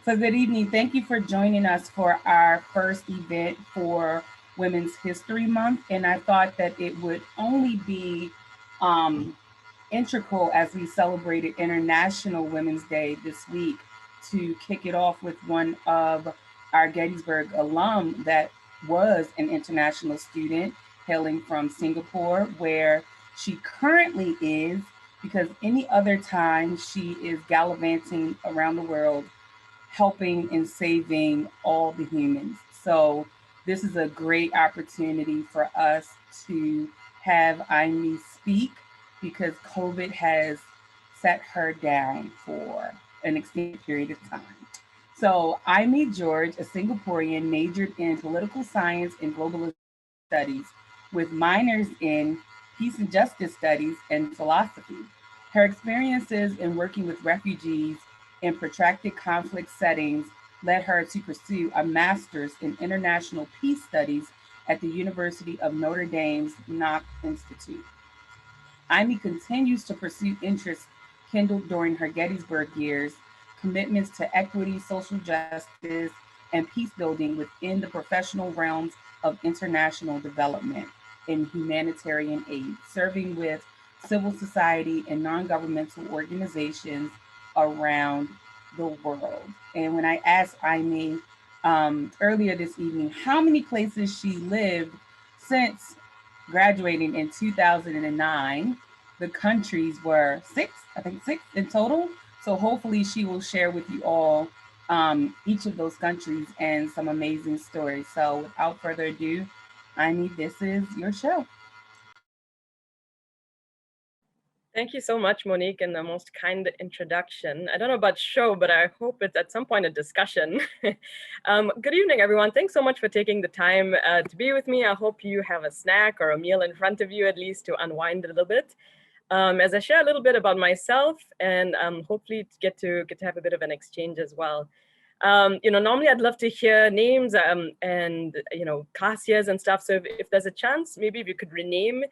So good evening. Thank you for joining us for our first event for Women's History Month. And I thought that it would only be integral as we celebrated International Women's Day this week to kick it off with one of our Gettysburg alum that was an international student hailing from Singapore, where she currently is, because any other time she is gallivanting around the world helping and saving all the humans. So this is a great opportunity for us to have Aimee speak because COVID has set her down for an extended period of time. So Aimee George, a Singaporean, majored in political science and global studies with minors in peace and justice studies and philosophy. Her experiences in working with refugees in protracted conflict settings led her to pursue a master's in international peace studies at the University of Notre Dame's Knox Institute. Aimee continues to pursue interests kindled during her Gettysburg years, commitments to equity, social justice, and peace building within the professional realms of international development and humanitarian aid, serving with civil society and non-governmental organizations around the world. And when I asked Aimee earlier this evening how many places she lived since graduating in 2009, the countries were six, I think six in total. So hopefully she will share with you all each of those countries and some amazing stories. So without further ado, Aimee, this is your show. Thank you so much, Monique, and the most kind introduction. I don't know about show, but I hope it's at some point a discussion. Good evening, everyone. Thanks so much for taking the time to be with me. I hope you have a snack or a meal in front of you, at least to unwind a little bit. As I share a little bit about myself and hopefully get to have a bit of an exchange as well. Normally I'd love to hear names and, class years and stuff. So if there's a chance, maybe if you could rename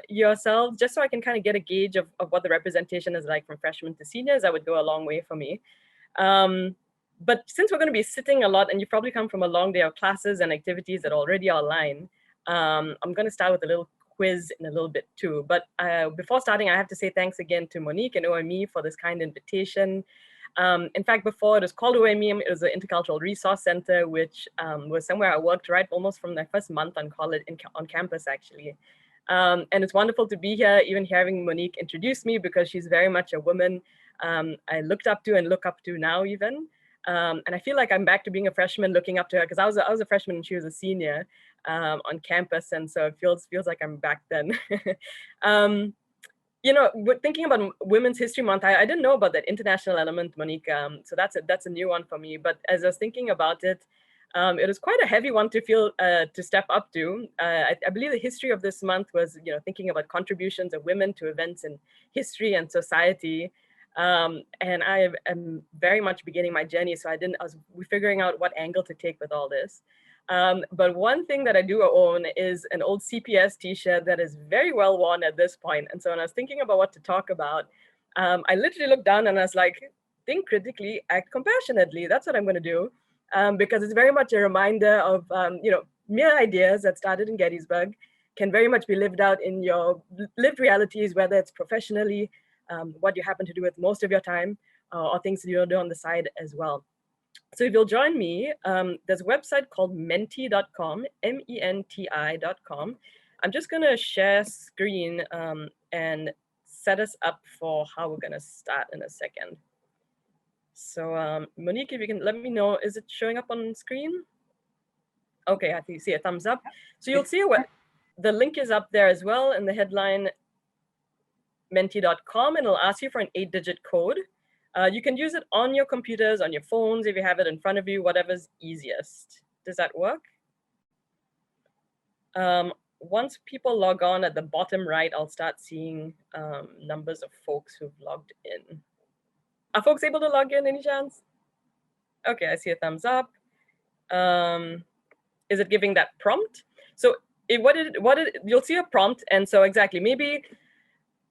yourselves, just so I can kind of get a gauge of what the representation is like from freshmen to seniors, that would go a long way for me. But since we're going to be sitting a lot and you probably come from a long day of classes and activities that already are online, I'm going to start with a little quiz in a little bit too. But before starting, I have to say thanks again to Monique and OME for this kind invitation. In fact, before it was called OME, it was the Intercultural Resource Center, which was somewhere I worked right almost from my first month on college, on campus actually. And it's wonderful to be here, even hearing Monique introduce me, because she's very much a woman I looked up to and look up to now even. And I feel like I'm back to being a freshman looking up to her, because I was a freshman and she was a senior on campus. And so it feels like I'm back then. Thinking about Women's History Month, I didn't know about that international element, Monique. So that's a new one for me. But as I was thinking about it, it was quite a heavy one to step up to. I believe the history of this month was, thinking about contributions of women to events in history and society. And I am very much beginning my journey, so I was figuring out what angle to take with all this. But one thing that I do own is an old CPS t-shirt that is very well worn at this point. And so when I was thinking about what to talk about, I literally looked down and I was like, think critically, act compassionately. That's what I'm going to do. Because it's very much a reminder of, mere ideas that started in Gettysburg can very much be lived out in your lived realities, whether it's professionally, what you happen to do with most of your time, or things that you do on the side as well. So if you'll join me, there's a website called menti.com, menti.com. I'm just going to share screen and set us up for how we're going to start in a second. So Monique, if you can let me know, is it showing up on screen? Okay, I think you see a thumbs up. So you'll see what the link is up there as well in the headline, menti.com, and it'll ask you for an 8-digit code. You can use it on your computers, on your phones, if you have it in front of you, whatever's easiest. Does that work? Once people log on at the bottom right, I'll start seeing numbers of folks who've logged in. Are folks able to log in any chance? Okay, I see a thumbs up. Is it giving that prompt? So you'll see a prompt, and so exactly, maybe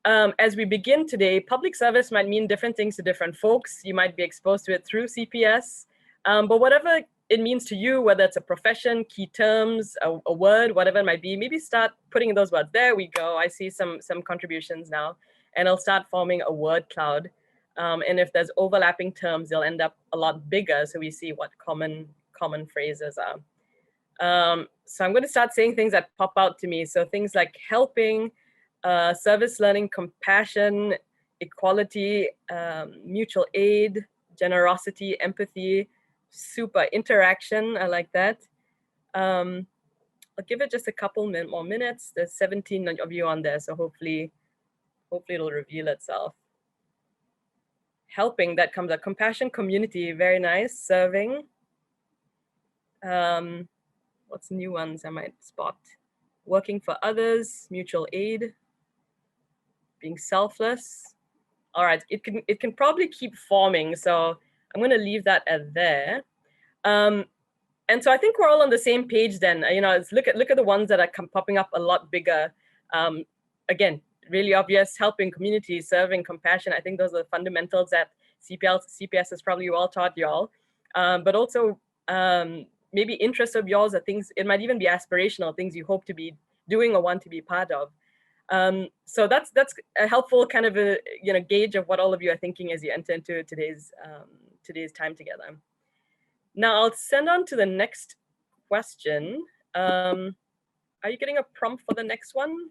as we begin today, public service might mean different things to different folks. You might be exposed to it through CPS, but whatever it means to you, whether it's a profession, key terms, a word, whatever it might be, maybe start putting those words. There we go. I see some contributions now, and I'll start forming a word cloud. And if there's overlapping terms, they'll end up a lot bigger, so we see what common phrases are. So I'm going to start saying things that pop out to me. So things like helping, service learning, compassion, equality, mutual aid, generosity, empathy, super interaction. I like that. I'll give it just a couple more minutes. There's 17 of you on there, so hopefully it'll reveal itself. Helping, that comes up. Compassion, community, very nice. Serving. What's new ones I might spot? Working for others, mutual aid, being selfless. All right, it can probably keep forming, so I'm going to leave that at there. And so I think we're all on the same page then. You know, look at the ones that are popping up a lot bigger. Again, really obvious: helping, community, serving, compassion. I think those are the fundamentals that CPS has probably well taught y'all. But also maybe interests of yours are things, it might even be aspirational, things you hope to be doing or want to be part of. So that's a helpful kind of a gauge of what all of you are thinking as you enter into today's time together. Now I'll send on to the next question. Are you getting a prompt for the next one?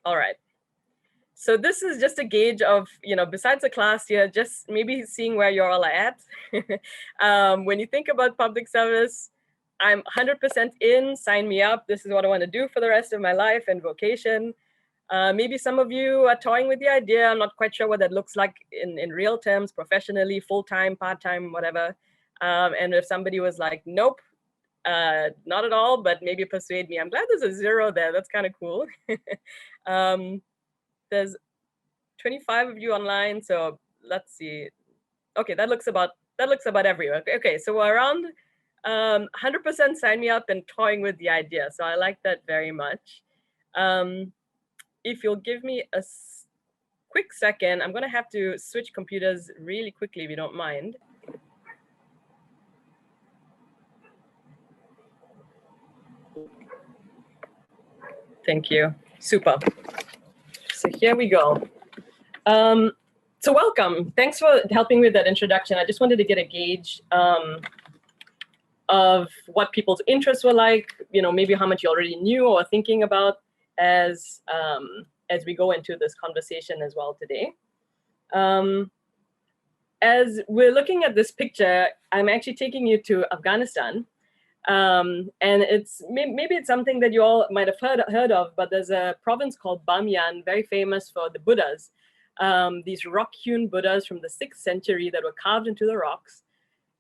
All right. So this is just a gauge of, besides the class here, just maybe seeing where you're all at. When you think about public service, I'm 100% in, sign me up. This is what I want to do for the rest of my life and vocation. Maybe some of you are toying with the idea. I'm not quite sure what that looks like in real terms, professionally, full-time, part-time, whatever. And if somebody was like, nope, not at all, but maybe persuade me. I'm glad there's a 0 there. That's kind of cool. There's 25 of you online, so let's see. Okay, that looks about everywhere. Okay, so we're around 100% sign me up and toying with the idea. So I like that very much. If you'll give me a quick second, I'm gonna have to switch computers really quickly if you don't mind. Thank you. Super. So here we go. So welcome. Thanks for helping with that introduction. I just wanted to get a gauge of what people's interests were like, maybe how much you already knew or thinking about as we go into this conversation as well today. As we're looking at this picture, I'm actually taking you to Afghanistan. And maybe it's something that you all might have heard of, but there's a province called Bamiyan, very famous for the Buddhas, these rock-hewn Buddhas from the 6th century that were carved into the rocks.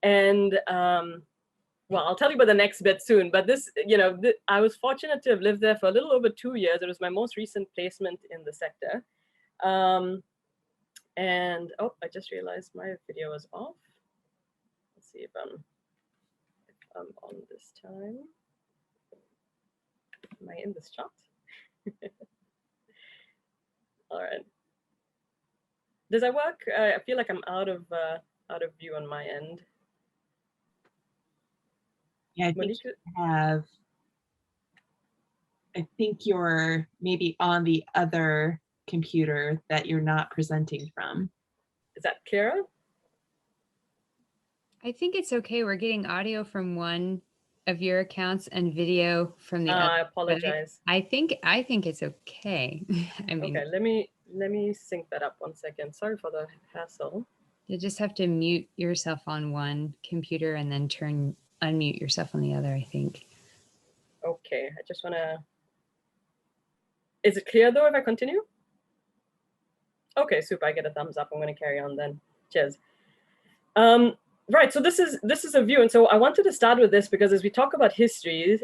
And well, I'll tell you about the next bit soon, but this, I was fortunate to have lived there for a little over 2 years. It was my most recent placement in the sector. And oh, I just realized my video was off. Let's see if I'm on this time. Am I in this shot? All right. Does that work? I feel like I'm out of view on my end. Yeah, I think you're maybe on the other computer that you're not presenting from. Is that clearer? I think it's okay. We're getting audio from one of your accounts and video from the other. I apologize. I think it's okay. I mean, okay, let me sync that up 1 second. Sorry for the hassle. You just have to mute yourself on one computer and then unmute yourself on the other, I think. Okay, I just want to... Is it clear though if I continue? Okay, super, I get a thumbs up. I'm going to carry on then. Cheers. Right, so this is a view. And so I wanted to start with this because as we talk about history,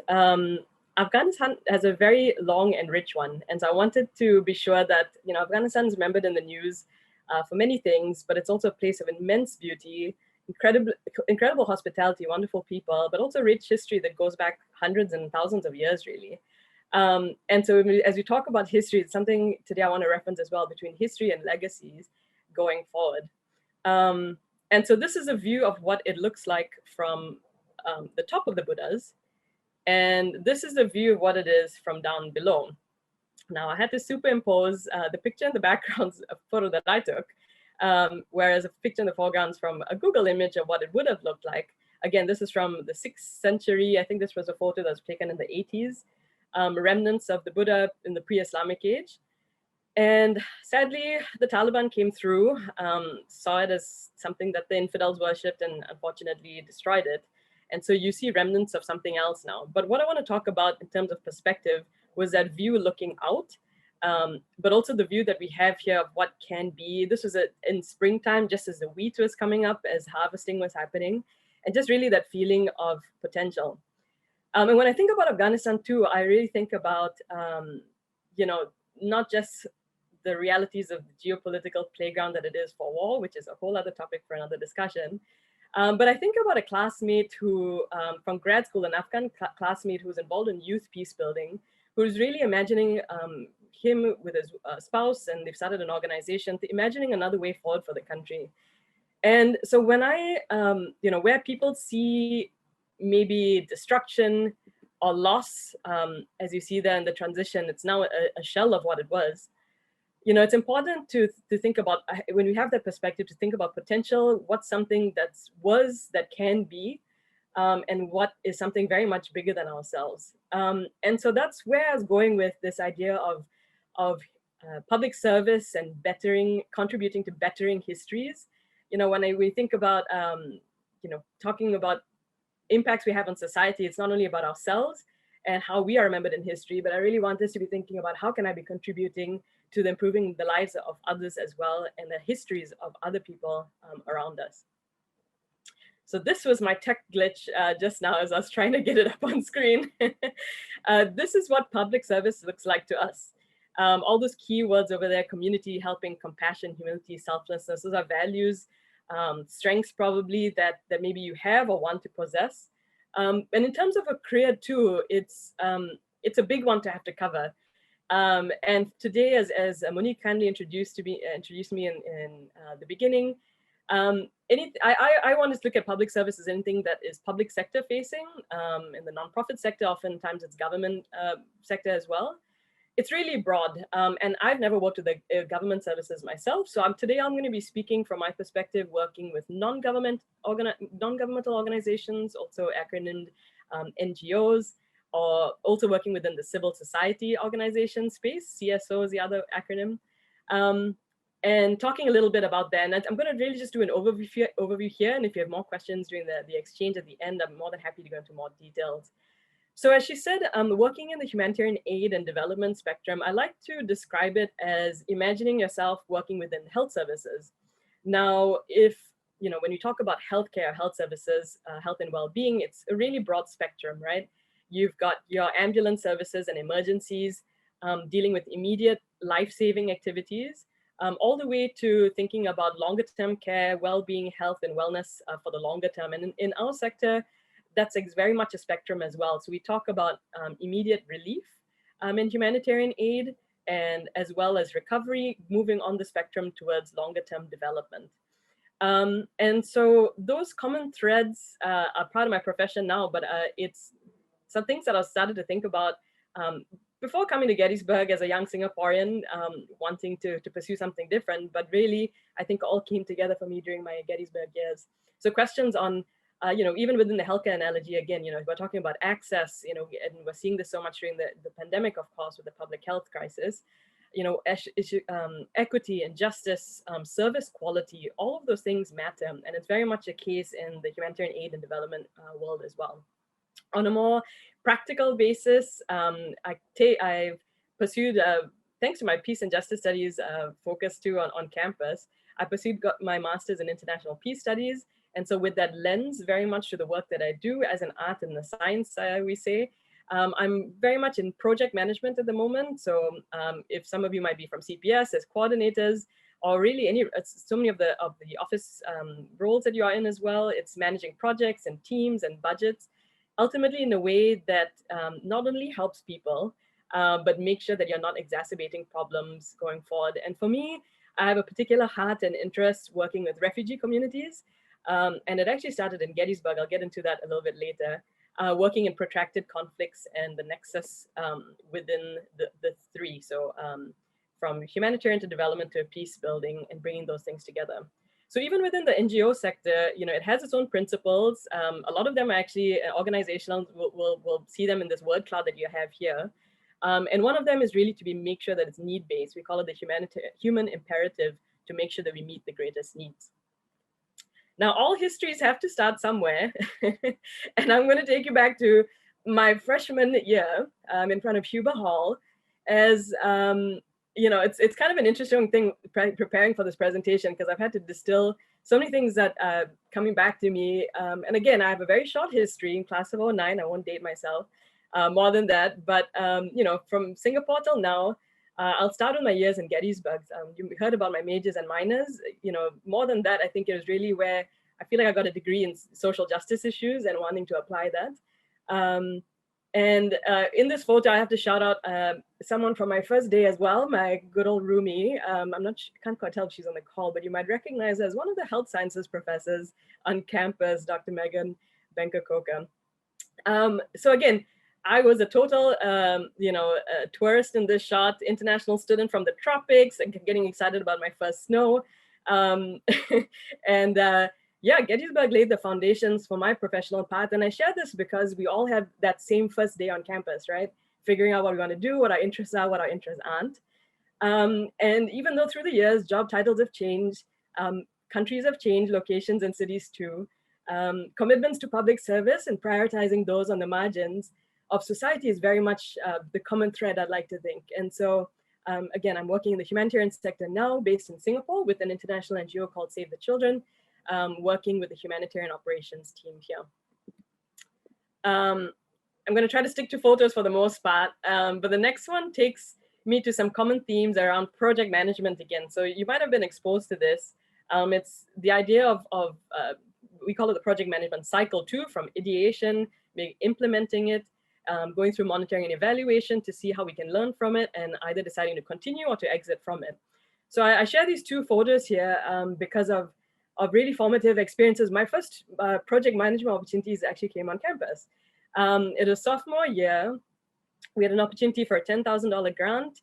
Afghanistan has a very long and rich one. And so I wanted to be sure that, Afghanistan is remembered in the news for many things, but it's also a place of immense beauty, incredible hospitality, wonderful people, but also rich history that goes back hundreds and thousands of years, really. And so as we talk about history, it's something today I want to reference as well, between history and legacies going forward. And so this is a view of what it looks like from the top of the Buddhas. And this is the view of what it is from down below. Now, I had to superimpose the picture in the background, a photo that I took, whereas a picture in the foreground is from a Google image of what it would have looked like. Again, this is from the 6th century. I think this was a photo that was taken in the 80s, remnants of the Buddha in the pre-Islamic age. And sadly, the Taliban came through, saw it as something that the infidels worshipped, and unfortunately destroyed it. And so you see remnants of something else now. But what I want to talk about in terms of perspective was that view looking out, but also the view that we have here of what can be. This was in springtime, just as the wheat was coming up, as harvesting was happening, and just really that feeling of potential. And when I think about Afghanistan too, I really think about, not just the realities of the geopolitical playground that it is for war, which is a whole other topic for another discussion. But I think about a classmate who, from grad school, an Afghan classmate who's involved in youth peacebuilding, who's really imagining him with his spouse, and they've started an organization, imagining another way forward for the country. And so when I, where people see maybe destruction or loss, as you see there in the transition, it's now a shell of what it was. It's important to think about, when we have that perspective, to think about potential, what's something that can be, and what is something very much bigger than ourselves. And so that's where I was going with this idea of public service and contributing to bettering histories. When we think about, talking about impacts we have on society, it's not only about ourselves and how we are remembered in history, but I really want us to be thinking about how can I be contributing to improving the lives of others as well, and the histories of other people around us. So this was my tech glitch just now as I was trying to get it up on screen. This is what public service looks like to us. All those keywords over there: community, helping, compassion, humility, selflessness. Those are values, strengths probably that maybe you have or want to possess. And in terms of a career too, it's a big one to have to cover. And today, as Monique kindly introduced me in the beginning, I want to look at public service as anything that is public sector facing. In the nonprofit sector, oftentimes it's government sector as well. It's really broad, and I've never worked with the government services myself. So today I'm going to be speaking from my perspective, working with non-governmental organizations, also acronymed NGOs, or also working within the civil society organization space. CSO is the other acronym. And talking a little bit about that. And I'm going to really just do an overview here. And if you have more questions during the exchange at the end, I'm more than happy to go into more details. So as she said, working in the humanitarian aid and development spectrum, I like to describe it as imagining yourself working within health services. Now, when you talk about healthcare, health services, health and well-being, it's a really broad spectrum, right? You've got your ambulance services and emergencies, dealing with immediate life-saving activities, all the way to thinking about longer-term care, well-being, health, and wellness for the longer term. And in our sector, that's very much a spectrum as well. So we talk about immediate relief in humanitarian aid, and as well as recovery, moving on the spectrum towards longer-term development. And so those common threads are part of my profession now, but it's some things that I started to think about before coming to Gettysburg as a young Singaporean, wanting to pursue something different, but really, I think all came together for me during my Gettysburg years. So questions on, even within the healthcare analogy, again, we're talking about access, and we're seeing this so much during the pandemic, of course, with the public health crisis, equity and justice, service quality, all of those things matter. And it's very much a case in the humanitarian aid and development world as well. On a more practical basis, I've pursued, thanks to my peace and justice studies focus too on campus, I got my master's in international peace studies. And so with that lens, very much to the work that I do as an art and the science, we say, I'm very much in project management at the moment. So if some of you might be from CPS as coordinators, or really so many of the office roles that you are in as well, it's managing projects and teams and budgets, ultimately in a way that not only helps people, but make sure that you're not exacerbating problems going forward. And for me, I have a particular heart and interest working with refugee communities. And it actually started in Gettysburg. I'll get into that a little bit later. Working in protracted conflicts and the nexus within the three. So from humanitarian to development to peace building and bringing those things together. So even within the NGO sector, it has its own principles. A lot of them are actually organizational. We'll see them in this word cloud that you have here. And one of them is really to make sure that it's need-based. We call it the human imperative to make sure that we meet the greatest needs. Now, all histories have to start somewhere. And I'm going to take you back to my freshman year in front of Huber Hall as, it's kind of an interesting thing preparing for this presentation, because I've had to distill so many things that are coming back to me. And again, I have a very short history in class of 09. I won't date myself more than that. But, from Singapore till now, I'll start with my years in Gettysburg. You heard about my majors and minors. More than that, I think it was really where I feel like I got a degree in social justice issues and wanting to apply that. In this photo, I have to shout out someone from my first day as well, my good old roomie. Can't quite tell if she's on the call, but you might recognize her as one of the health sciences professors on campus, Dr. Megan Benka-Koka. So again, I was a total, tourist in this shot, international student from the tropics, and getting excited about my first snow. Gettysburg laid the foundations for my professional path. And I share this because we all have that same first day on campus, right? Figuring out what we want to do, what our interests are, what our interests aren't. And even though through the years, job titles have changed, countries have changed, locations and cities too, commitments to public service and prioritizing those on the margins of society is very much the common thread, I'd like to think. And so, again, I'm working in the humanitarian sector now, based in Singapore with an international NGO called Save the Children, working with the humanitarian operations team here. I'm going to try to stick to photos for the most part, but the next one takes me to some common themes around project management again. So you might have been exposed to this. It's the idea of we call it the project management cycle too, from ideation, implementing it, going through monitoring and evaluation to see how we can learn from it and either deciding to continue or to exit from it. So I share these two photos here because of really formative experiences. My first project management opportunities actually came on campus. It was sophomore year. We had an opportunity for a $10,000 grant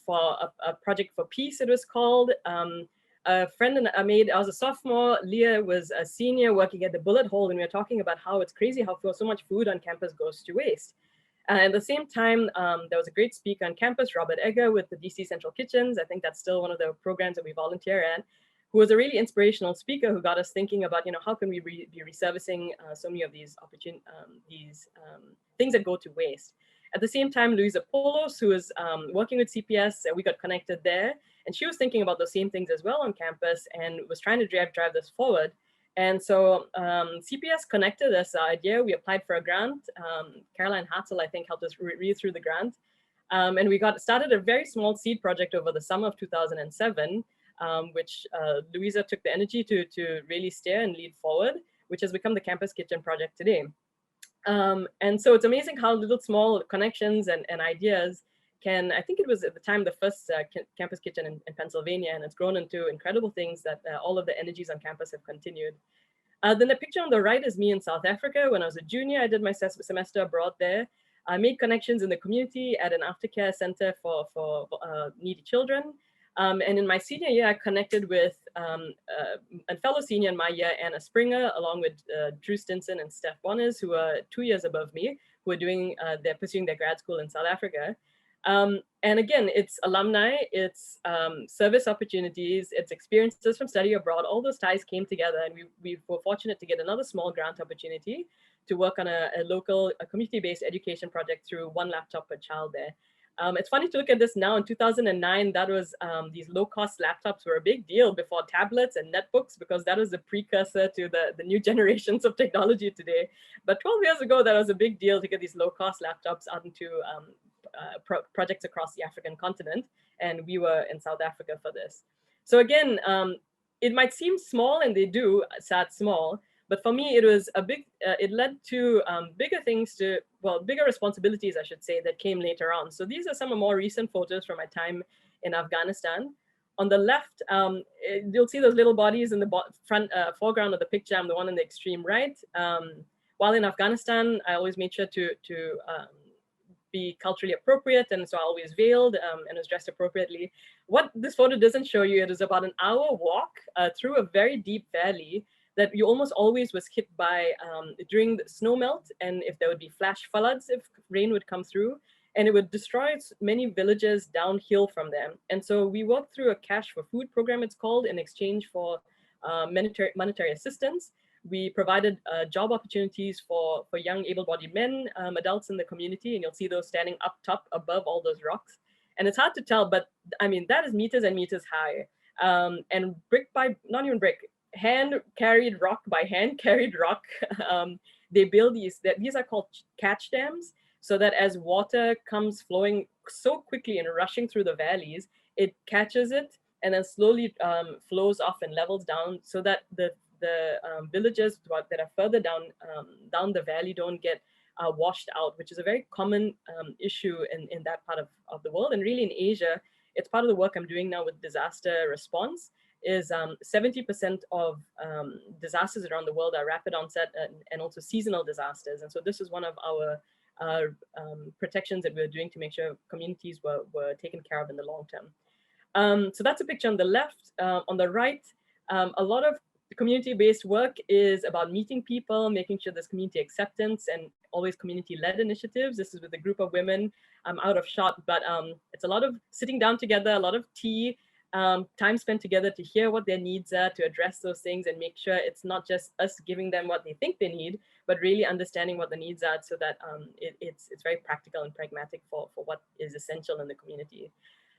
for a project for peace, it was called. A friend and I was a sophomore, Leah was a senior working at the Bullet Hole, and we were talking about how it's crazy how so much food on campus goes to waste. At the same time, there was a great speaker on campus, Robert Egger with the DC Central Kitchens. I think that's still one of the programs that we volunteer at, who was a really inspirational speaker who got us thinking about, how can we be resurfacing so many of these things that go to waste. At the same time, Luisa Polos, who was working with CPS, we got connected there. And she was thinking about those same things as well on campus and was trying to drive this forward. And so CPS connected us idea. We applied for a grant. Caroline Hartzell, I think, helped us read through the grant. And we started a very small seed project over the summer of 2007, which Louisa took the energy to really steer and lead forward, which has become the Campus Kitchen project today. And so it's amazing how little small connections and ideas I think it was at the time the first campus kitchen in Pennsylvania, and it's grown into incredible things that all of the energies on campus have continued. Then the picture on the right is me in South Africa. When I was a junior, I did my semester abroad there. I made connections in the community at an aftercare center for needy children. And in my senior year, I connected with a fellow senior in my year, Anna Springer, along with Drew Stinson and Steph Bonners, who are 2 years above me, who are they're pursuing their grad school in South Africa. And again, it's alumni, it's service opportunities, it's experiences from study abroad. All those ties came together, and we were fortunate to get another small grant opportunity to work on a local community-based education project through one laptop per child there. It's funny to look at this now. In 2009, that was these low-cost laptops were a big deal before tablets and netbooks, because that was the precursor to the new generations of technology today. But 12 years ago, that was a big deal to get these low-cost laptops out into projects across the African continent, and we were in South Africa for this. So again, it might seem small, and they do start small, But for me, it was a big, it led to bigger things bigger responsibilities, I should say, that came later on. So these are some more recent photos from my time in Afghanistan. On the left, you'll see those little bodies in the front foreground of the picture. I'm the one in the extreme right. While in Afghanistan, I always made sure to be culturally appropriate, and so I always veiled and was dressed appropriately. What this photo doesn't show you, it is about an hour walk through a very deep valley that you almost always was hit by during the snow melt, and if there would be flash floods, if rain would come through, and it would destroy many villages downhill from them. And so we worked through a cash for food program, it's called, in exchange for monetary assistance. We provided job opportunities for young able-bodied men, adults in the community, and you'll see those standing up top above all those rocks. And it's hard to tell, but I mean, that is meters and meters high. And brick by, not even brick, hand-carried rock by hand-carried rock, they build these are called catch dams, so that as water comes flowing so quickly and rushing through the valleys, it catches it and then slowly flows off and levels down, so that the villages that are further down the valley don't get washed out, which is a very common issue in that part of the world. And really in Asia, it's part of the work I'm doing now with disaster response, is 70% of disasters around the world are rapid onset and also seasonal disasters. And so this is one of our protections that we're doing to make sure communities were taken care of in the long term. So that's a picture on the left. On the right, a lot of community-based work is about meeting people, making sure there's community acceptance, and always community-led initiatives. This is with a group of women. I'm out of shot, but it's a lot of sitting down together, a lot of tea, time spent together to hear what their needs are, to address those things and make sure it's not just us giving them what they think they need, but really understanding what the needs are, so that it's very practical and pragmatic for what is essential in the community.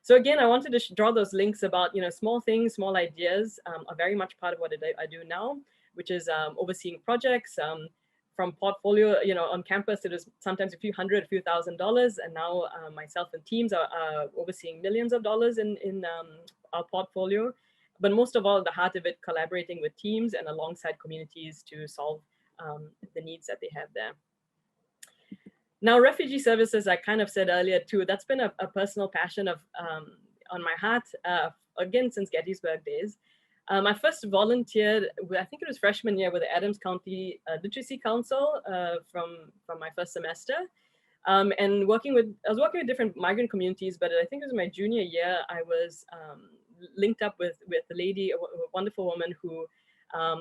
So again, I wanted to draw those links about, small things, small ideas are very much part of what I do now, which is overseeing projects. From portfolio, on campus, it was sometimes a few $1,000, and now myself and teams are overseeing millions of dollars in our portfolio. But most of all, the heart of it, collaborating with teams and alongside communities to solve the needs that they have there. Now, refugee services, I kind of said earlier too, that's been a personal passion on my heart, again, since Gettysburg days. I first volunteered, I think it was freshman year, with the Adams County Literacy Council from my first semester. And I was working with different migrant communities, but I think it was my junior year, I was linked up with a lady, a wonderful woman who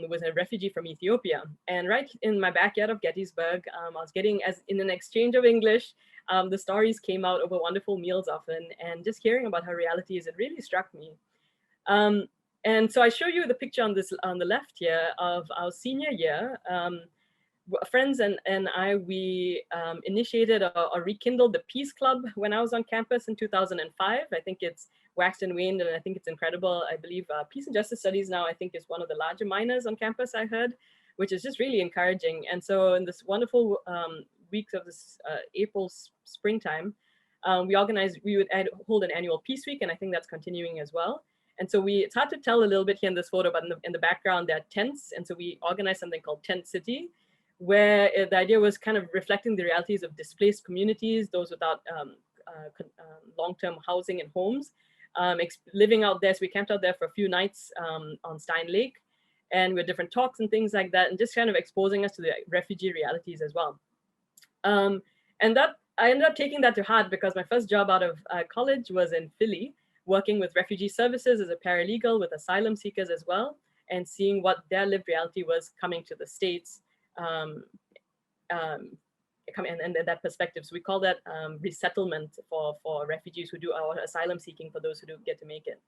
was a refugee from Ethiopia. And right in my backyard of Gettysburg, I was getting, as in an exchange of English, the stories came out over wonderful meals often, and just hearing about her realities, it really struck me. And so I show you the picture on the left here of our senior year. Friends and I, we initiated or rekindled the Peace Club when I was on campus in 2005. I think it's waxed and waned, and I think it's incredible. I believe Peace and Justice Studies now, I think, is one of the larger minors on campus, I heard, which is just really encouraging. And so in this wonderful weeks of this April, springtime, we would hold an annual Peace Week, and I think that's continuing as well. And so it's hard to tell a little bit here in this photo, but in the background, there are tents. And so we organized something called Tent City, where the idea was kind of reflecting the realities of displaced communities, those without long-term housing and homes, living out there. So we camped out there for a few nights on Stein Lake, and with different talks and things like that, and just kind of exposing us to the refugee realities as well. And that I ended up taking that to heart, because my first job out of college was in Philly, working with Refugee Services as a paralegal with asylum seekers as well, and seeing what their lived reality was coming to the States, and that perspective. So we call that resettlement for refugees who do our asylum seeking, for those who do get to make it.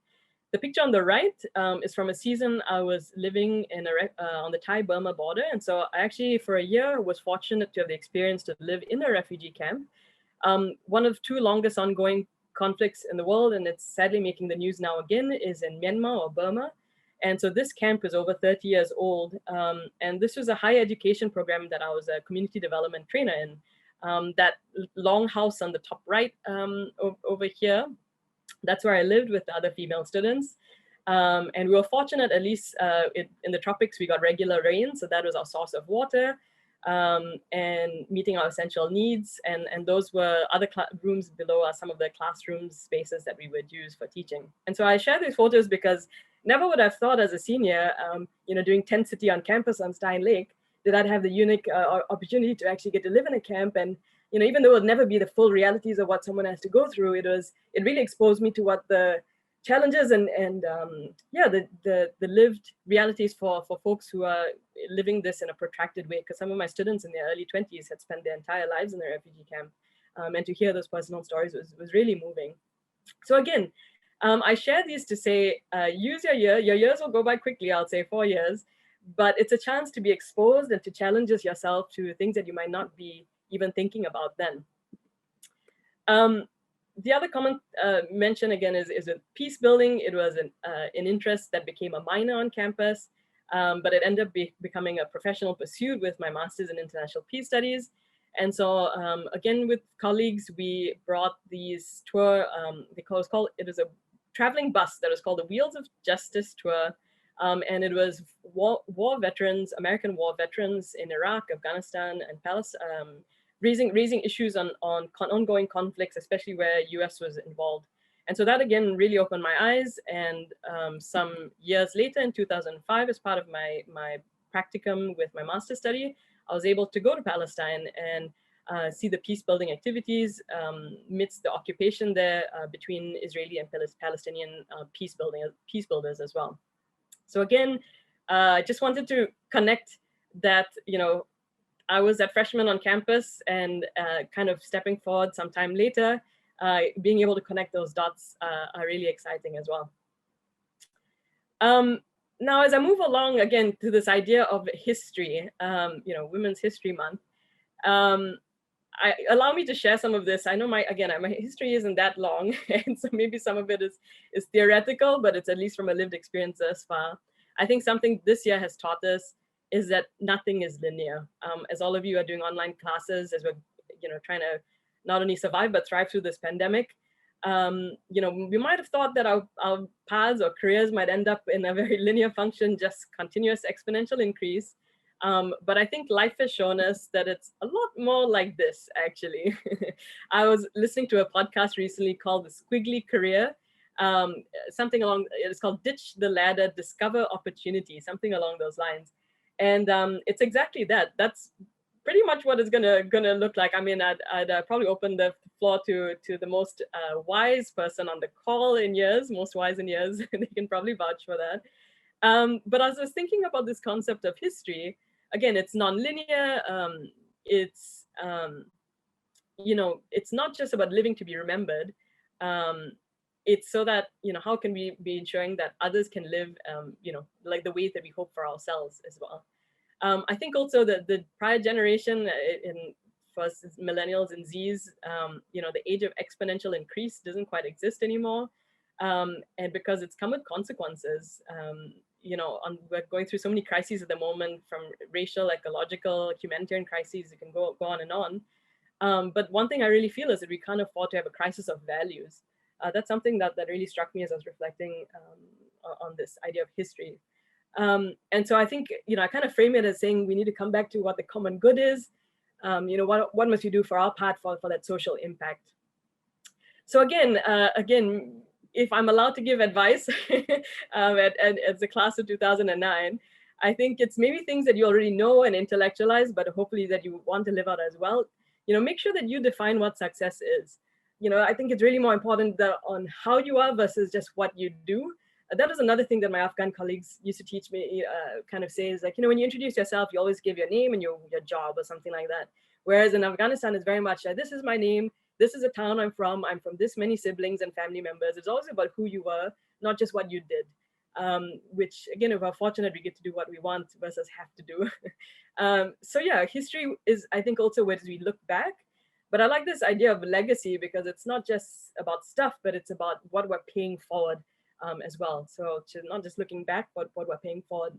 The picture on the right is from a season I was living in on the Thai-Burma border. And so I actually, for a year, was fortunate to have the experience to live in a refugee camp. One of two longest ongoing conflicts in the world, and it's sadly making the news now again, is in Myanmar or Burma. And so this camp is over 30 years old. And this was a higher education program that I was a community development trainer in. That long house on the top right over here, that's where I lived with the other female students. And we were fortunate, at least in the tropics, we got regular rain. So that was our source of water and meeting our essential needs. And those were other rooms below us, some of the classroom spaces that we would use for teaching. And so I share these photos because never would I have thought as a senior, doing tent city on campus on Stein Lake, that I'd have the unique opportunity to actually get to live in a camp. And even though it would never be the full realities of what someone has to go through, it really exposed me to what the challenges and the lived realities for folks who are living this in a protracted way. Because some of my students in their early 20s had spent their entire lives in a refugee camp, and to hear those personal stories was really moving. So again, I share these to say, use your year. Your years will go by quickly, I'll say 4 years, but it's a chance to be exposed and to challenge yourself to things that you might not be even thinking about then. The other common mention again is with peace building. It was an interest that became a minor on campus, but it ended up becoming a professional pursuit with my master's in international peace studies. And so again, with colleagues, we brought these tour, it was a traveling bus that was called the Wheels of Justice tour. And it was war veterans, American war veterans in Iraq, Afghanistan, and Palestine, raising issues on ongoing conflicts, especially where US was involved. And so that again really opened my eyes. And some years later in 2005, as part of my practicum with my master's study, I was able to go to Palestine and see the peace building activities amidst the occupation there between Israeli and Palestinian peace builders as well. So again, I just wanted to connect that, I was that freshman on campus and kind of stepping forward sometime later, being able to connect those dots are really exciting as well. Now, as I move along again to this idea of history, Women's History Month, allow me to share some of this. I know my history isn't that long, and so maybe some of it is theoretical, but it's at least from a lived experience thus far. I think something this year has taught us is that nothing is linear. As all of you are doing online classes, as we're trying to not only survive but thrive through this pandemic, we might have thought that our paths or careers might end up in a very linear function, just continuous exponential increase. But I think life has shown us that it's a lot more like this, actually. I was listening to a podcast recently called The Squiggly Career. It's called Ditch the Ladder, Discover Opportunity, something along those lines. And it's exactly that. That's pretty much what it's gonna look like. I mean, I'd probably open the floor to the most wise person on the call in years, most wise in years. They can probably vouch for that. But as I was thinking about this concept of history, again, it's nonlinear. It's not just about living to be remembered. It's so that, how can we be ensuring that others can live, like the ways that we hope for ourselves as well. I think also that the prior generation, for us millennials and Zs, the age of exponential increase doesn't quite exist anymore. And because it's come with consequences, we're going through so many crises at the moment, from racial, ecological, humanitarian crises, it can go on and on. But one thing I really feel is that we can't afford to have a crisis of values. That's something that really struck me as I was reflecting on this idea of history. And so I think, I kind of frame it as saying we need to come back to what the common good is. What must we do for our part for that social impact? So again, if I'm allowed to give advice at the class of 2009, I think it's maybe things that you already know and intellectualize, but hopefully that you want to live out as well. Make sure that you define what success is. I think it's really more important on how you are versus just what you do. That was another thing that my Afghan colleagues used to teach me, kind of say is when you introduce yourself, you always give your name and your job or something like that. Whereas in Afghanistan, it's very much this is my name, this is the town I'm from this many siblings and family members. It's always about who you were, not just what you did. Which again, if we're fortunate, we get to do what we want versus have to do. So yeah, history is, I think, also where we look back. But I like this idea of legacy because it's not just about stuff, but it's about what we're paying forward as well. So to not just looking back, but what we're paying forward.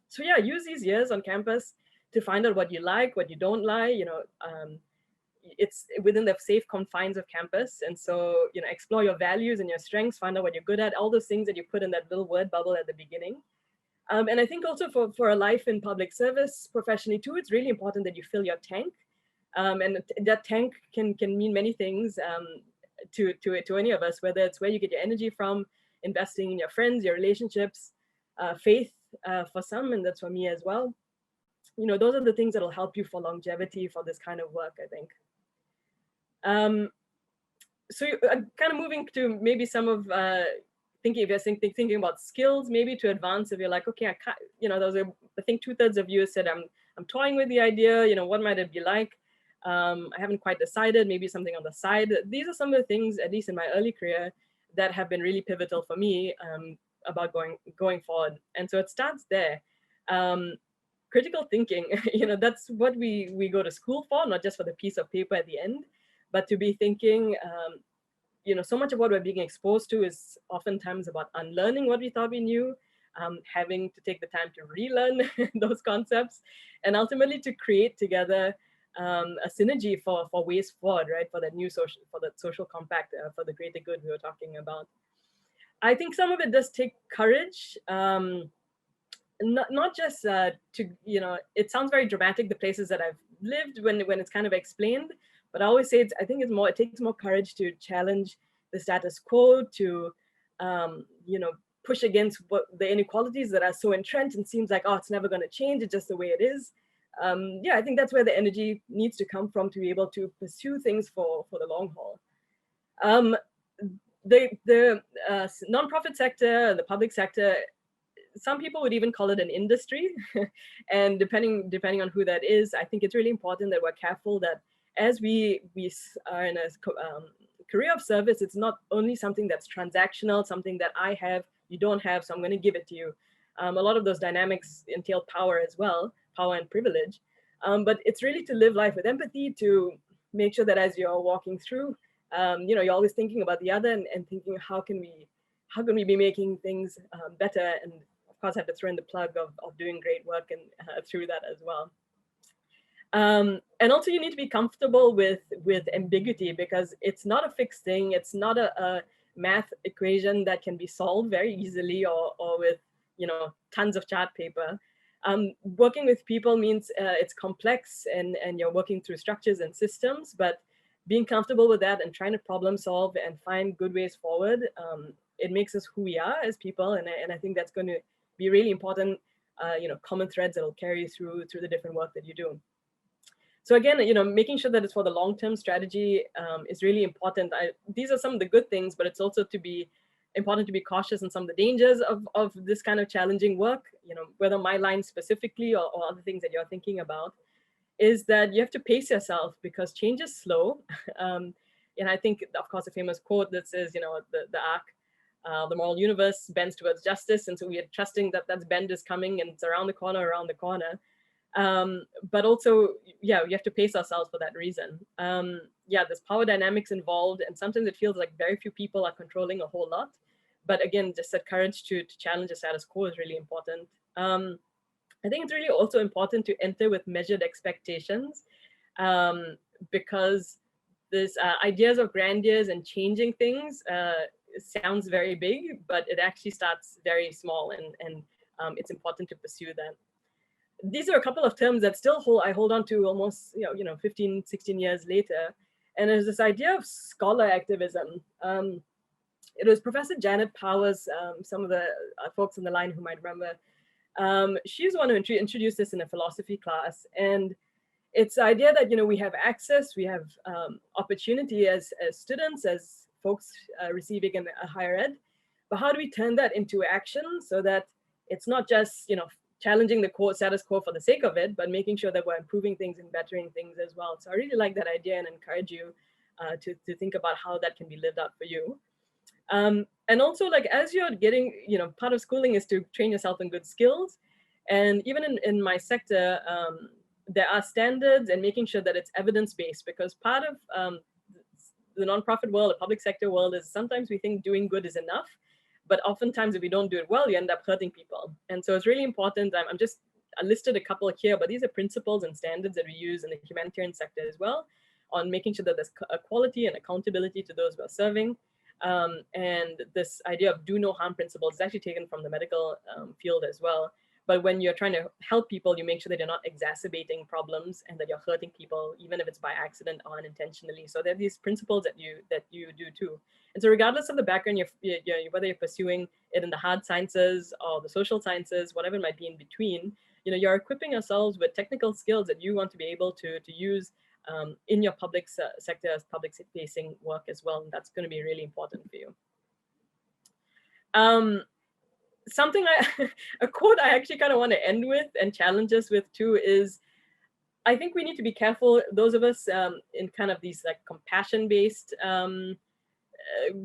So yeah, use these years on campus to find out what you like, what you don't like. it's within the safe confines of campus. And so, you know, explore your values and your strengths, find out what you're good at, all those things that you put in that little word bubble at the beginning. And I think also for a life in public service professionally too, it's really important that you fill your tank. And that tank can mean many things to any of us, whether it's where you get your energy from, investing in your friends, your relationships, faith for some, and that's for me as well. You know, those are the things that will help you for longevity for this kind of work, I think. So kind of moving to maybe some of thinking, if you're thinking about skills, maybe to advance, if you're like, okay, I can't, you know, I think 2/3 of you said, I'm toying with the idea, you know, what might it be like? I haven't quite decided, maybe something on the side. These are some of the things, at least in my early career, that have been really pivotal for me about going forward. And so it starts there. Critical thinking, you know, that's what we go to school for, not just for the piece of paper at the end, but to be thinking, you know, so much of what we're being exposed to is oftentimes about unlearning what we thought we knew, having to take the time to relearn those concepts, and ultimately to create together a synergy for ways forward, right? For that social compact, for the greater good we were talking about. I think some of it does take courage. Not just to, you know, it sounds very dramatic, the places that I've lived when it's kind of explained, but I always say it takes more courage to challenge the status quo, to, you know, push against the inequalities that are so entrenched and seems like, oh, it's never going to change, it's just the way it is. Yeah, I think that's where the energy needs to come from to be able to pursue things for the long haul. The nonprofit sector, the public sector, some people would even call it an industry. And depending on who that is, I think it's really important that we're careful that as we are in a career of service, it's not only something that's transactional, something that I have, you don't have, so I'm going to give it to you. A lot of those dynamics entail power as well, power and privilege. But it's really to live life with empathy, to make sure that as you're walking through, you know, you're always thinking about the other and thinking, how can we be making things better? And of course, I have to throw in the plug of doing great work and through that as well. And also you need to be comfortable with ambiguity, because it's not a fixed thing. It's not a math equation that can be solved very easily or with, you know, tons of chart paper. Working with people means it's complex and you're working through structures and systems, but being comfortable with that and trying to problem solve and find good ways forward, it makes us who we are as people. And I think that's going to be really important, you know, common threads that will carry you through the different work that you do. So again, you know, making sure that it's for the long-term strategy is really important. These are some of the good things, but it's also important to be cautious in some of the dangers of this kind of challenging work, you know, whether my line specifically or other things that you're thinking about, is that you have to pace yourself because change is slow. And I think, of course, a famous quote that says, you know, the arc, the moral universe bends towards justice. And so we are trusting that bend is coming and it's around the corner. But also, yeah, you have to pace ourselves for that reason. Yeah, there's power dynamics involved, and sometimes it feels like very few people are controlling a whole lot. But again, just that courage to challenge the status quo is really important. I think it's really also important to enter with measured expectations, because this ideas of grandeurs and changing things sounds very big, but it actually starts very small, and it's important to pursue that. These are a couple of terms that still I hold on to almost, 15, 16 years later. And there's this idea of scholar activism. It was Professor Janet Powers, some of the folks on the line who might remember. She's the one who introduced this in a philosophy class. And it's the idea that, we have access, we have opportunity as students, as folks receiving a higher ed. But how do we turn that into action so that it's not just, challenging the status quo for the sake of it, but making sure that we're improving things and bettering things as well. So I really like that idea and encourage you to think about how that can be lived out for you. And also, like, as you're getting, part of schooling is to train yourself in good skills. And even in my sector, there are standards and making sure that it's evidence-based, because part of the nonprofit world, the public sector world, is sometimes we think doing good is enough. But oftentimes, if we don't do it well, you end up hurting people. And so it's really important. I listed a couple here, but these are principles and standards that we use in the humanitarian sector as well, on making sure that there's equality and accountability to those who are serving. And this idea of do no harm principle is actually taken from the medical field as well. But when you're trying to help people, you make sure that you're not exacerbating problems and that you're hurting people, even if it's by accident or unintentionally. So there are these principles that you do too. And so regardless of the background, whether you're pursuing it in the hard sciences or the social sciences, whatever it might be in between, you're equipping yourselves with technical skills that you want to be able to use in your public sector as public facing work as well. And that's going to be really important for you. A quote I actually kind of want to end with and challenge us with too is, I think we need to be careful, those of us in kind of these like compassion-based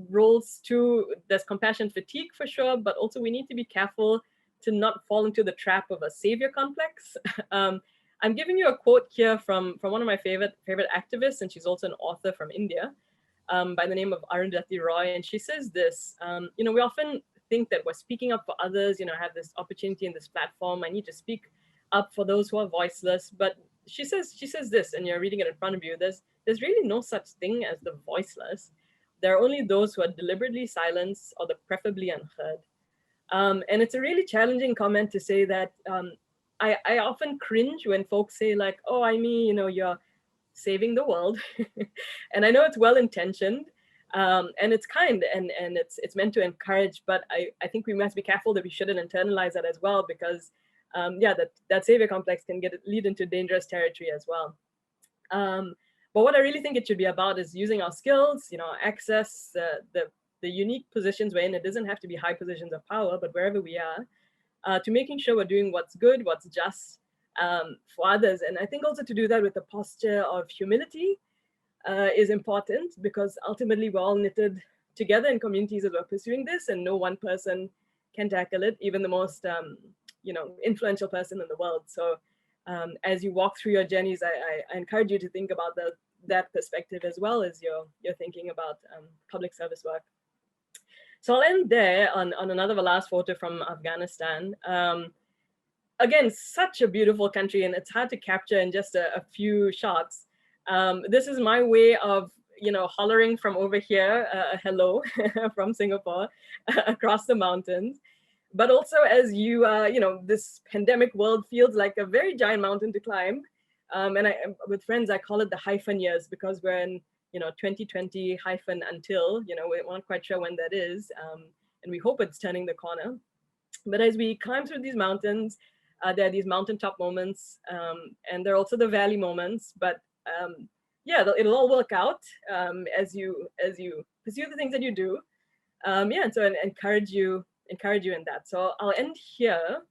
roles too. There's compassion fatigue for sure, but also we need to be careful to not fall into the trap of a savior complex. I'm giving you a quote here from one of my favorite activists, and she's also an author from India, by the name of Arundhati Roy, and she says this, we often think that we're speaking up for others, have this opportunity in this platform, I need to speak up for those who are voiceless. But she says this, and you're reading it in front of you, there's really no such thing as the voiceless. There are only those who are deliberately silenced or the preferably unheard. And it's a really challenging comment to say that. I often cringe when folks say like, oh, Aimee, you're saving the world. And I know it's well-intentioned, and it's kind, and it's meant to encourage, but I think we must be careful that we shouldn't internalize that as well, because that savior complex can lead into dangerous territory as well. But what I really think it should be about is using our skills, access the unique positions we're in. It doesn't have to be high positions of power, but wherever we are, to making sure we're doing what's good, what's just for others. And I think also to do that with a posture of humility is important, because ultimately we're all knitted together in communities as we're pursuing this, and no one person can tackle it, even the most influential person in the world. So as you walk through your journeys, I encourage you to think about that perspective as well as you're thinking about public service work. So I'll end there on another last photo from Afghanistan. Again, such a beautiful country, and it's hard to capture in just a few shots. This is my way of, hollering from over here, hello from Singapore, across the mountains. But also as this pandemic world feels like a very giant mountain to climb. And with friends, I call it the hyphen years, because we're in 2020 hyphen until, we're not quite sure when that is. And we hope it's turning the corner. But as we climb through these mountains, there are these mountaintop moments, and there are also the valley moments. But it'll all work out as you pursue the things that you do. And so I encourage you in that. So I'll end here.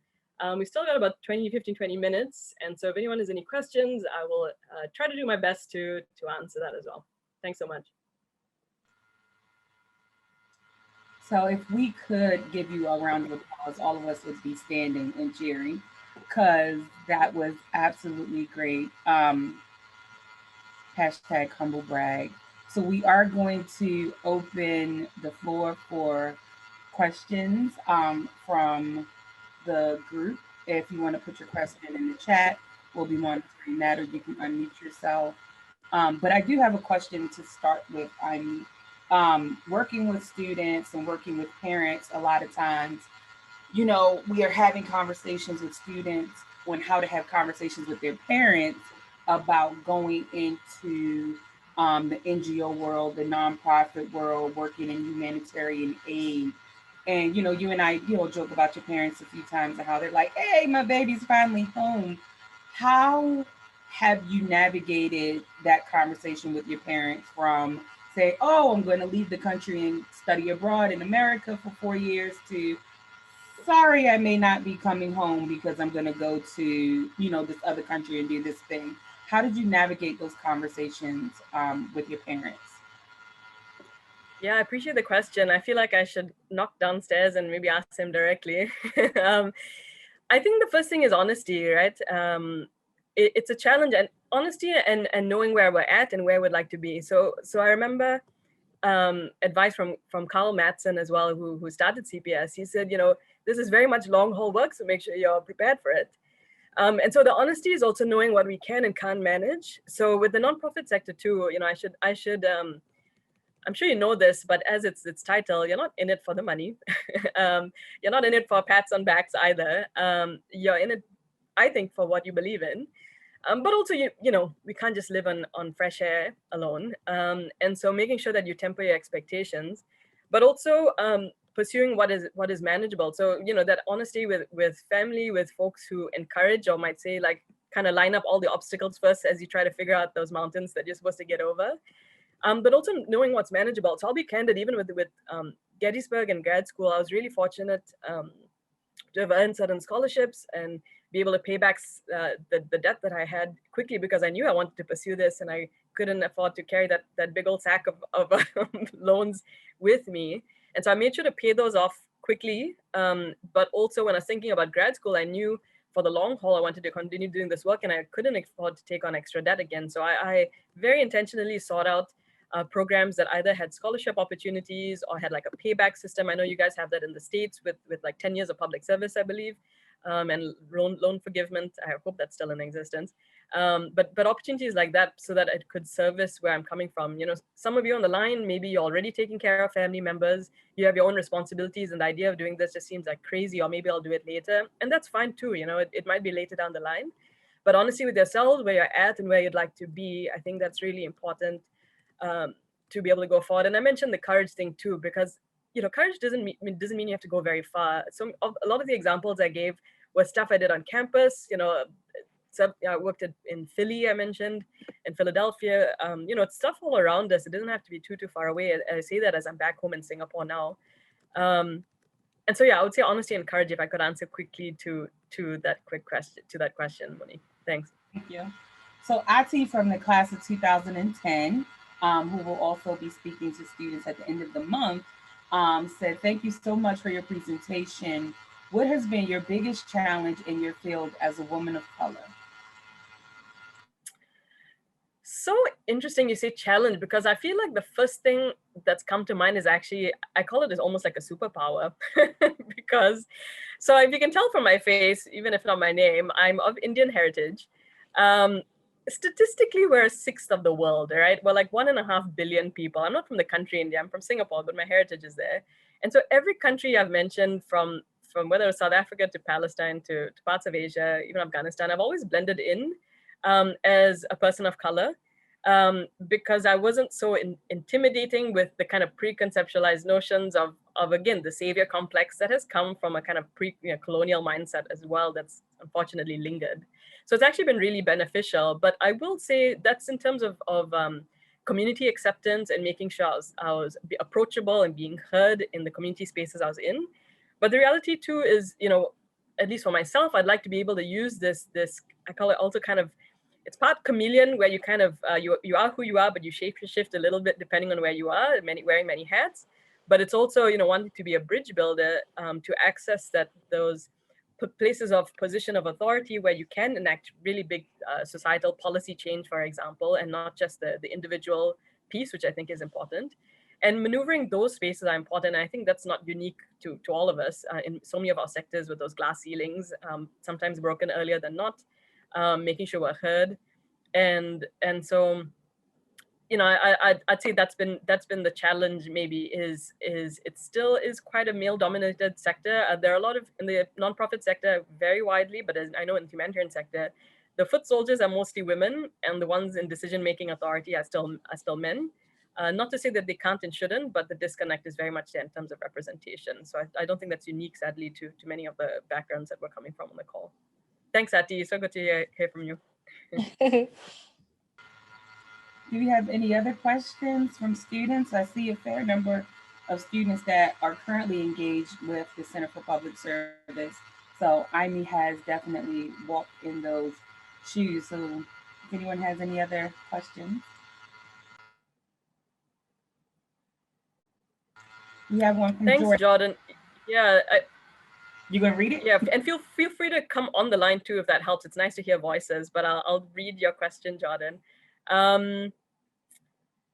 We've still got about 20 minutes. And so if anyone has any questions, I will try to do my best to answer that as well. Thanks so much. So if we could give you a round of applause, all of us would be standing and cheering, because that was absolutely great. Hashtag humble brag. So we are going to open the floor for questions from the group. If you want to put your question in the chat, we'll be monitoring that, or you can unmute yourself. But I do have a question to start with. I'm working with students and working with parents. A lot of times, we are having conversations with students on how to have conversations with their parents about going into the NGO world, the nonprofit world, working in humanitarian aid. And, you and I, joke about your parents a few times and how they're like, hey, my baby's finally home. How have you navigated that conversation with your parents from, say, oh, I'm going to leave the country and study abroad in America for 4 years, to, sorry, I may not be coming home because I'm going to go to, this other country and do this thing? How did you navigate those conversations with your parents? Yeah, I appreciate the question. I feel like I should knock downstairs and maybe ask him directly. I think the first thing is honesty, right? It's a challenge, and honesty and knowing where we're at and where we'd like to be. So I remember advice from Carl Mattson as well, who started CPS. He said, this is very much long haul work, so make sure you're prepared for it. And so the honesty is also knowing what we can and can't manage. So with the nonprofit sector too, you know, I'm sure you know this, but as its title, you're not in it for the money. You're not in it for pats on backs either. You're in it, I think, for what you believe in. But also, you know, we can't just live on fresh air alone. And so making sure that you temper your expectations, but also pursuing what is manageable. So, you know, that honesty with family, with folks who encourage or might say like kind of line up all the obstacles first as you try to figure out those mountains that you're supposed to get over. But also knowing what's manageable. So I'll be candid, even with Gettysburg and grad school, I was really fortunate to have earned certain scholarships and be able to pay back the debt that I had quickly, because I knew I wanted to pursue this and I couldn't afford to carry that big old sack of loans with me. And so I made sure to pay those off quickly. But also when I was thinking about grad school, I knew for the long haul, I wanted to continue doing this work and I couldn't afford to take on extra debt again. So I very intentionally sought out programs that either had scholarship opportunities or had like a payback system. I know you guys have that in the States with like 10 years of public service, I believe, and loan forgiveness. I hope that's still in existence. But opportunities like that so that it could service where I'm coming from. You know, some of you on the line, maybe you're already taking care of family members, you have your own responsibilities, and the idea of doing this just seems like crazy, or maybe I'll do it later. And that's fine too, you know, it might be later down the line. But honestly, with yourselves, where you're at and where you'd like to be, I think that's really important to be able to go forward. And I mentioned the courage thing too, because, you know, courage doesn't mean you have to go very far. So a lot of the examples I gave was stuff I did on campus. You know, I worked in Philly, I mentioned, in Philadelphia. You know, it's stuff all around us. It doesn't have to be too far away. I say that as I'm back home in Singapore now. And so, yeah, I would say honesty and courage, if I could answer quickly to that question, Monique. Thanks. Thank you. So Ati from the class of 2010, who will also be speaking to students at the end of the month, said, thank you so much for your presentation. What has been your biggest challenge in your field as a woman of color? So interesting you say challenge, because I feel like the first thing that's come to mind is actually, I call it as almost like a superpower. Because, so if you can tell from my face, even if not my name, I'm of Indian heritage. Statistically, we're a sixth of the world, right? We're like 1.5 billion people. I'm not from the country India, I'm from Singapore, but my heritage is there. And so every country I've mentioned, from whether it's South Africa to Palestine to parts of Asia, even Afghanistan, I've always blended in as a person of color. Because I wasn't so intimidating with the kind of preconceptualized notions of again, the savior complex that has come from a kind of colonial mindset as well that's unfortunately lingered. So it's actually been really beneficial. But I will say that's in terms of community acceptance and making sure I was approachable and being heard in the community spaces I was in. But the reality too is, you know, at least for myself, I'd like to be able to use this, I call it also kind of, it's part chameleon, where you kind of, you are who you are, but you shift a little bit depending on where you are, wearing many hats. But it's also, you know, wanting to be a bridge builder to access those places of position of authority where you can enact really big societal policy change, for example, and not just the individual piece, which I think is important. And maneuvering those spaces are important. And I think that's not unique to all of us in so many of our sectors, with those glass ceilings, sometimes broken earlier than not. Making sure we're heard, and so, you know, I'd say that's been the challenge. Maybe is it still is quite a male-dominated sector. There are a lot of, in the nonprofit sector, very widely, but as I know in the humanitarian sector, the foot soldiers are mostly women, and the ones in decision-making authority are still men. Not to say that they can't and shouldn't, but the disconnect is very much there in terms of representation. So I don't think that's unique, sadly, to many of the backgrounds that we're coming from on the call. Thanks, Ati. So good to hear from you. Do we have any other questions from students? I see a fair number of students that are currently engaged with the Center for Public Service. So Aimee has definitely walked in those shoes. So if anyone has any other questions. We have one from Thanks, Jordan. Yeah. You gonna read it? Yeah, and feel free to come on the line too if that helps. It's nice to hear voices, but I'll read your question, Jordan. Did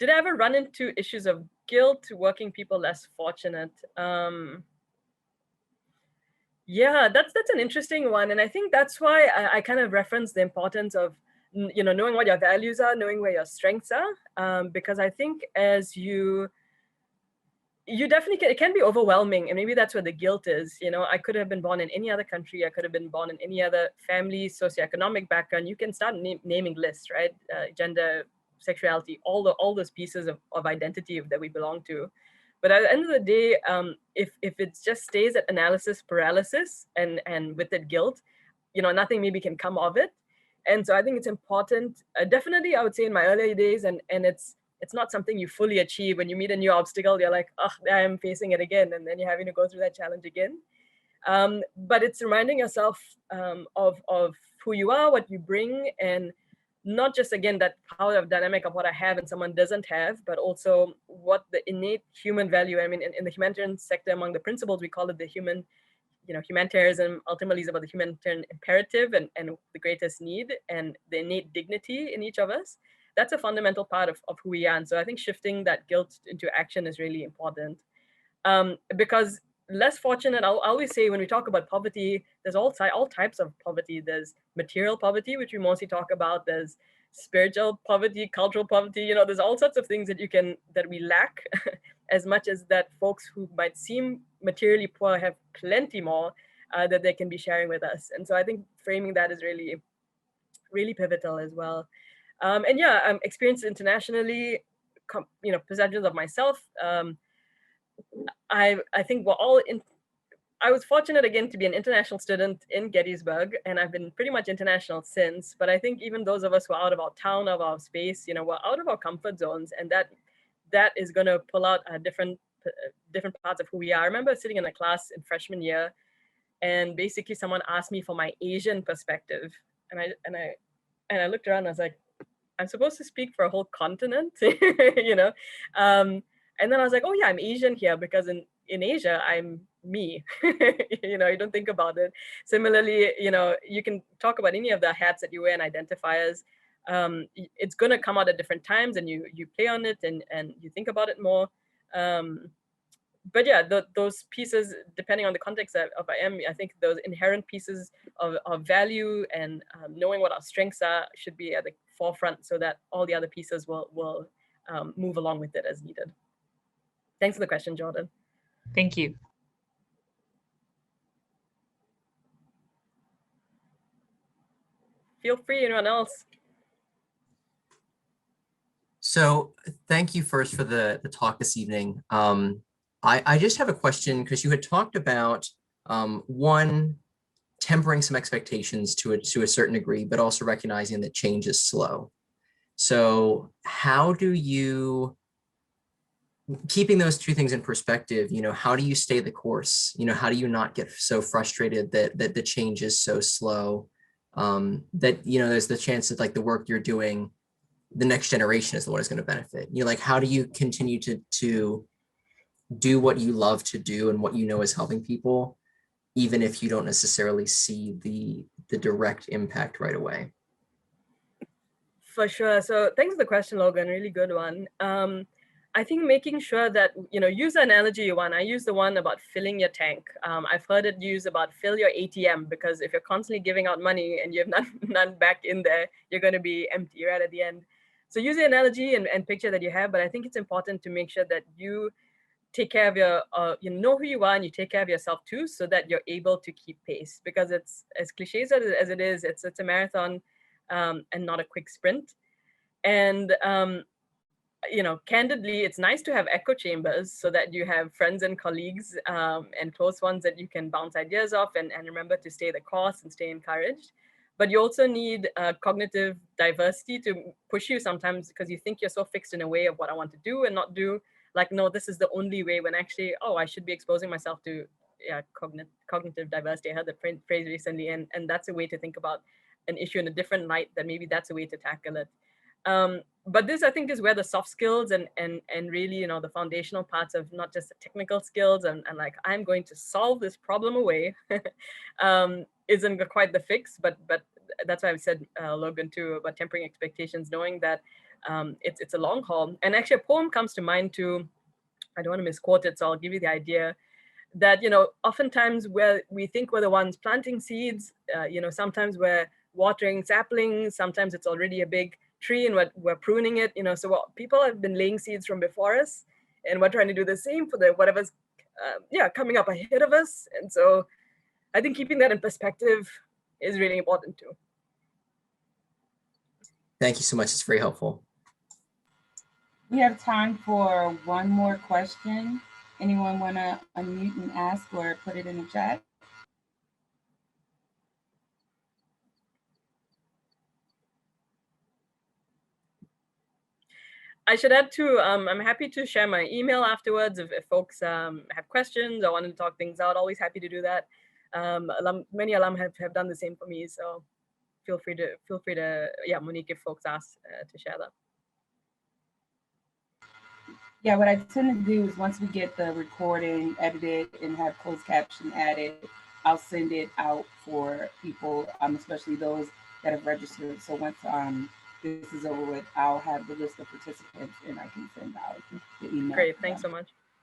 I ever run into issues of guilt, working people less fortunate? Yeah, that's an interesting one. And I think that's why I kind of reference the importance of, knowing what your values are, knowing where your strengths are. Because I think as you definitely can, it can be overwhelming. And maybe that's where the guilt is. I could have been born in any other country. I could have been born in any other family, socioeconomic background. You can start naming lists, right? Gender, sexuality, all those pieces of identity that we belong to. But at the end of the day, if it just stays at analysis paralysis and with that guilt, nothing maybe can come of it. And so I think it's important. Definitely, I would say in my earlier days, and it's not something you fully achieve. When you meet a new obstacle, you're like, oh, I am facing it again, and then you're having to go through that challenge again. But it's reminding yourself of who you are, what you bring, and not just, again, that power of dynamic of what I have and someone doesn't have, but also what the innate human value. I mean, in the humanitarian sector, among the principles, we call it the humanitarianism ultimately is about the humanitarian imperative and the greatest need and the innate dignity in each of us. That's a fundamental part of who we are. And so I think shifting that guilt into action is really important. Because less fortunate, I'll always say when we talk about poverty, there's all types of poverty. There's material poverty, which we mostly talk about. There's spiritual poverty, cultural poverty. There's all sorts of things that we lack as much as that folks who might seem materially poor have plenty more that they can be sharing with us. And so I think framing that is really, really pivotal as well. And yeah, experience internationally, perceptions of myself. I think we're all in. I was fortunate again to be an international student in Gettysburg, and I've been pretty much international since. But I think even those of us who are out of our town, of our space, we're out of our comfort zones, and that is going to pull out different parts of who we are. I remember sitting in a class in freshman year, and basically someone asked me for my Asian perspective, and I looked around and I was like, I'm supposed to speak for a whole continent, and then I was like, oh yeah, I'm Asian here because in Asia, I'm me. You don't think about it. Similarly, you can talk about any of the hats that you wear and identifiers. It's going to come out at different times, and you play on it and you think about it more. But yeah, those pieces, depending on the context of I think those inherent pieces of value and knowing what our strengths are should be at the forefront so that all the other pieces will move along with it as needed. Thanks for the question, Jordan. Thank you. Feel free, anyone else? So thank you first for the talk this evening. I just have a question because you had talked about one, tempering some expectations to a certain degree, but also recognizing that change is slow. So how do you, keeping those two things in perspective, how do you stay the course? How do you not get so frustrated that the change is so slow? That there's the chance that like the work you're doing, the next generation is the one who's going to benefit. Like how do you continue to do what you love to do and what is helping people, even if you don't necessarily see the direct impact right away? For sure. So thanks for the question, Logan. Really good one. I think making sure that, use the analogy you want. I use the one about filling your tank. I've heard it used about fill your ATM, because if you're constantly giving out money and you have none back in there, you're going to be empty right at the end. So use the analogy and picture that you have, but I think it's important to make sure that you take care of your, you know who you are and you take care of yourself too, so that you're able to keep pace, because it's as cliches as it is, it's a marathon and not a quick sprint. And, candidly, it's nice to have echo chambers so that you have friends and colleagues and close ones that you can bounce ideas off and remember to stay the course and stay encouraged. But you also need cognitive diversity to push you sometimes, because you think you're so fixed in a way of what I want to do and not do. Like, no, this is the only way, when actually, oh, I should be exposing myself to cognitive diversity. I heard the phrase recently, and that's a way to think about an issue in a different light, that maybe that's a way to tackle it. But this, I think, is where the soft skills and really, the foundational parts of not just the technical skills and like, I'm going to solve this problem away isn't quite the fix, but that's why I've said, Logan, too, about tempering expectations, knowing that it's a long haul. And actually a poem comes to mind too. I don't want to misquote it, so I'll give you the idea. that, you know, oftentimes where we think we're the ones planting seeds, you know, sometimes we're watering saplings, sometimes it's already a big tree and we're pruning it, you know, so people have been laying seeds from before us, and we're trying to do the same for the whatever's coming up ahead of us. And so I think keeping that in perspective is really important too. Thank you so much. It's very helpful. We have time for one more question. Anyone want to unmute and ask or put it in the chat? I should add too, I'm happy to share my email afterwards if folks have questions or want to talk things out. Always happy to do that. Many alum have done the same for me, so feel free to yeah, Monique, if folks ask to share that. Yeah, what I tend to do is once we get the recording edited and have closed caption added, I'll send it out for people, especially those that have registered. So once this is over with, I'll have the list of participants and I can send out the email. Great, thanks so much.